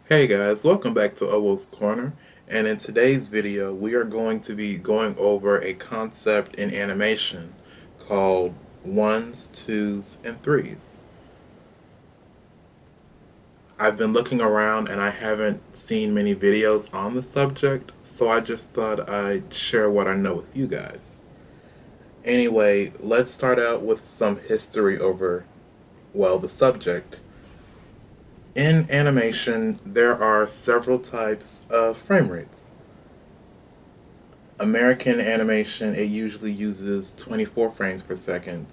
Hey guys, welcome back to Owoh's Corner, and in today's video we are going to be going over a concept in animation called 1's, 2's, and 3's. I've been looking around and I haven't seen many videos on the subject, so I just thought I'd share what I know with you guys. Anyway, let's start out with some history over, well, the subject. In animation, there are several types of frame rates. American animation, it usually uses 24 frames per second.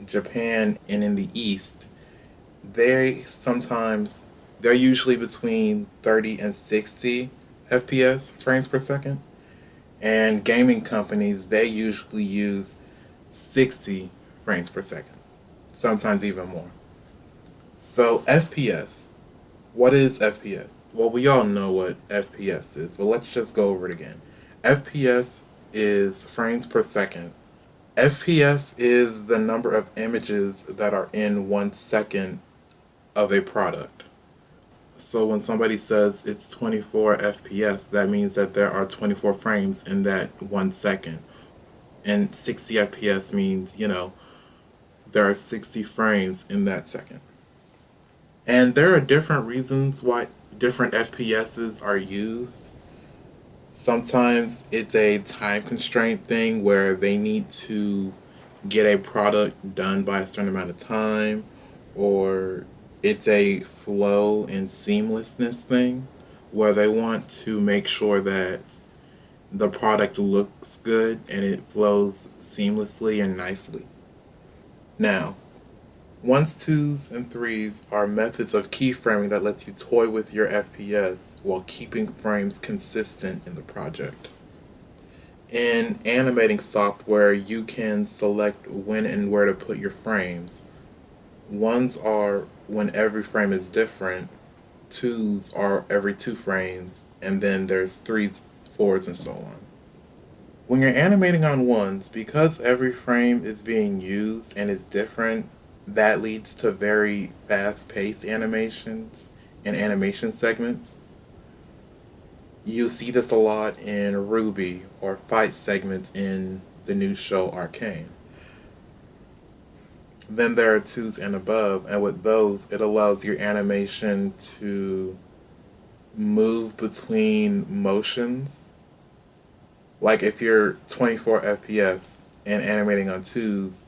Japan and in the East, they're usually between 30 and 60 FPS, frames per second. And gaming companies, they usually use 60 frames per second, sometimes even more. So FPS, what is FPS? Well, we all know what FPS is, but let's just go over it again. FPS is frames per second. FPS is the number of images that are in 1 second of a product. So when somebody says it's 24 FPS, that means that there are 24 frames in that 1 second. And 60 FPS means, there are 60 frames in that second. And there are different reasons why different FPSs are used. Sometimes it's a time constraint thing where they need to get a product done by a certain amount of time, or it's a flow and seamlessness thing where they want to make sure that the product looks good and it flows seamlessly and nicely. Now, 1's, 2's, and 3's are methods of keyframing that lets you toy with your FPS while keeping frames consistent in the project. In animating software, you can select when and where to put your frames. 1's are when every frame is different, 2's are every 2 frames, and then there's 3's, 4's, and so on. When you're animating on 1's, because every frame is being used and is different, that leads to very fast-paced animations and animation segments. You see this a lot in Ruby or fight segments in the new show Arcane. Then there are 2's and above, and with those, it allows your animation to move between motions. Like if you're 24 FPS and animating on 2's,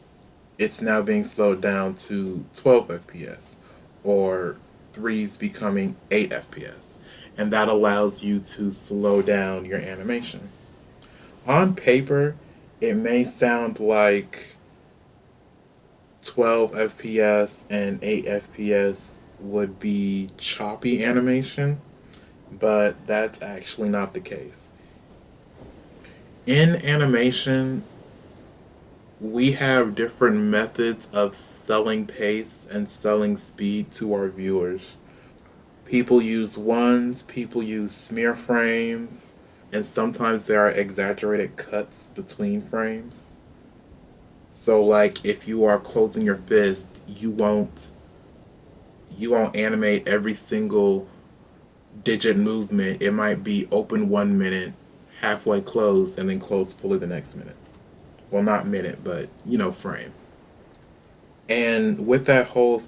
it's now being slowed down to 12 FPS, or 3's becoming 8 FPS. And that allows you to slow down your animation. On paper, it may sound like 12 FPS and 8 FPS would be choppy animation, but that's actually not the case. In animation, we have different methods of selling pace and selling speed to our viewers. People use 1's, people use smear frames, and sometimes there are exaggerated cuts between frames. So like if you are closing your fist, you won't animate every single digit movement. It might be open 1 minute, halfway closed, and then close fully the next minute. Well, not minute, but frame. And with that whole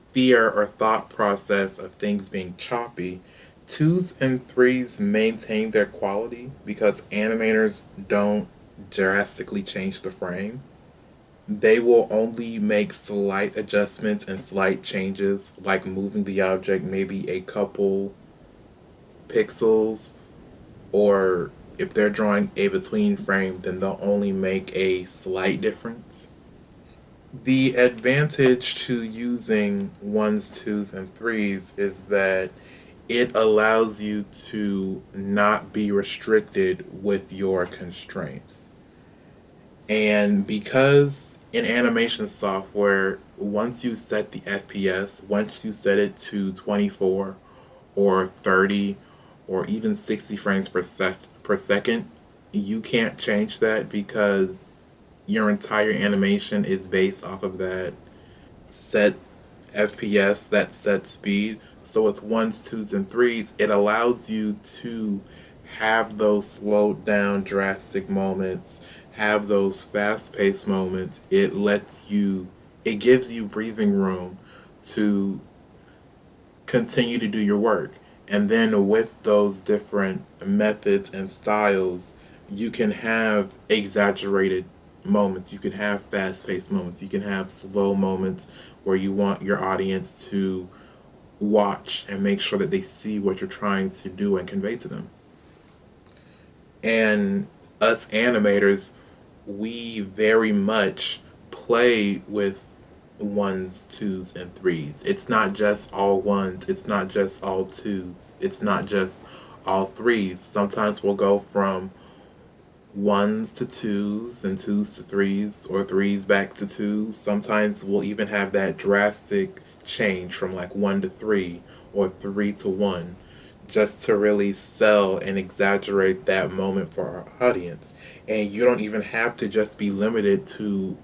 fear or thought process of things being choppy, 2's and 3's maintain their quality because animators don't drastically change the frame. They will only make slight adjustments and slight changes, like moving the object maybe a couple pixels, or if they're drawing a between frame, then they'll only make a slight difference. The advantage to using 1's, 2's, and 3's is that it allows you to not be restricted with your constraints. And because in animation software, once you set the FPS, once you set it to 24 or 30 or even 60 frames per second, you can't change that because your entire animation is based off of that set FPS, that set speed. So with 1's, 2's, and 3's, it allows you to have those slowed down drastic moments, have those fast paced moments. It gives you breathing room to continue to do your work. And then with those different methods and styles, you can have exaggerated moments. You can have fast paced moments. You can have slow moments where you want your audience to watch and make sure that they see what you're trying to do and convey to them. And us animators, we very much play with 1's, 2's, and 3's. It's not just all 1's, it's not just all 2's, it's not just all 3's. Sometimes we'll go from 1's to 2's and 2's to 3's, or 3's back to 2's. Sometimes we'll even have that drastic change from like 1 to 3 or 3 to 1, just to really sell and exaggerate that moment for our audience. And you don't even have to just be limited to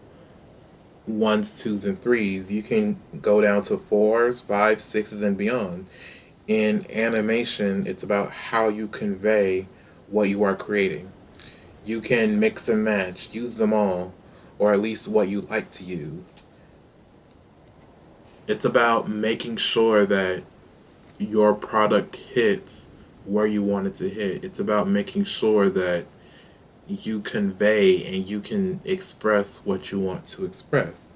1's, 2's, and 3's. You can go down to 4's, 5's, 6's, and beyond. In animation, it's about how you convey what you are creating. You can mix and match, use them all, or at least what you like to use. It's about making sure that your product hits where you want it to hit. It's about making sure that you convey and you can express what you want to express.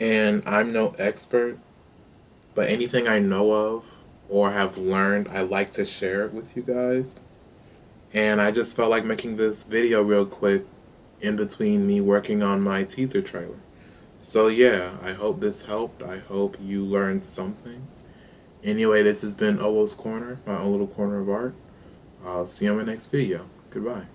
And I'm no expert, but anything I know of or have learned, I like to share it with you guys. And I just felt like making this video real quick in between me working on my teaser trailer. So yeah, I hope this helped. I hope you learned something. Anyway, this has been Owoh's Corner, my own little corner of art. I'll see you on my next video. Goodbye.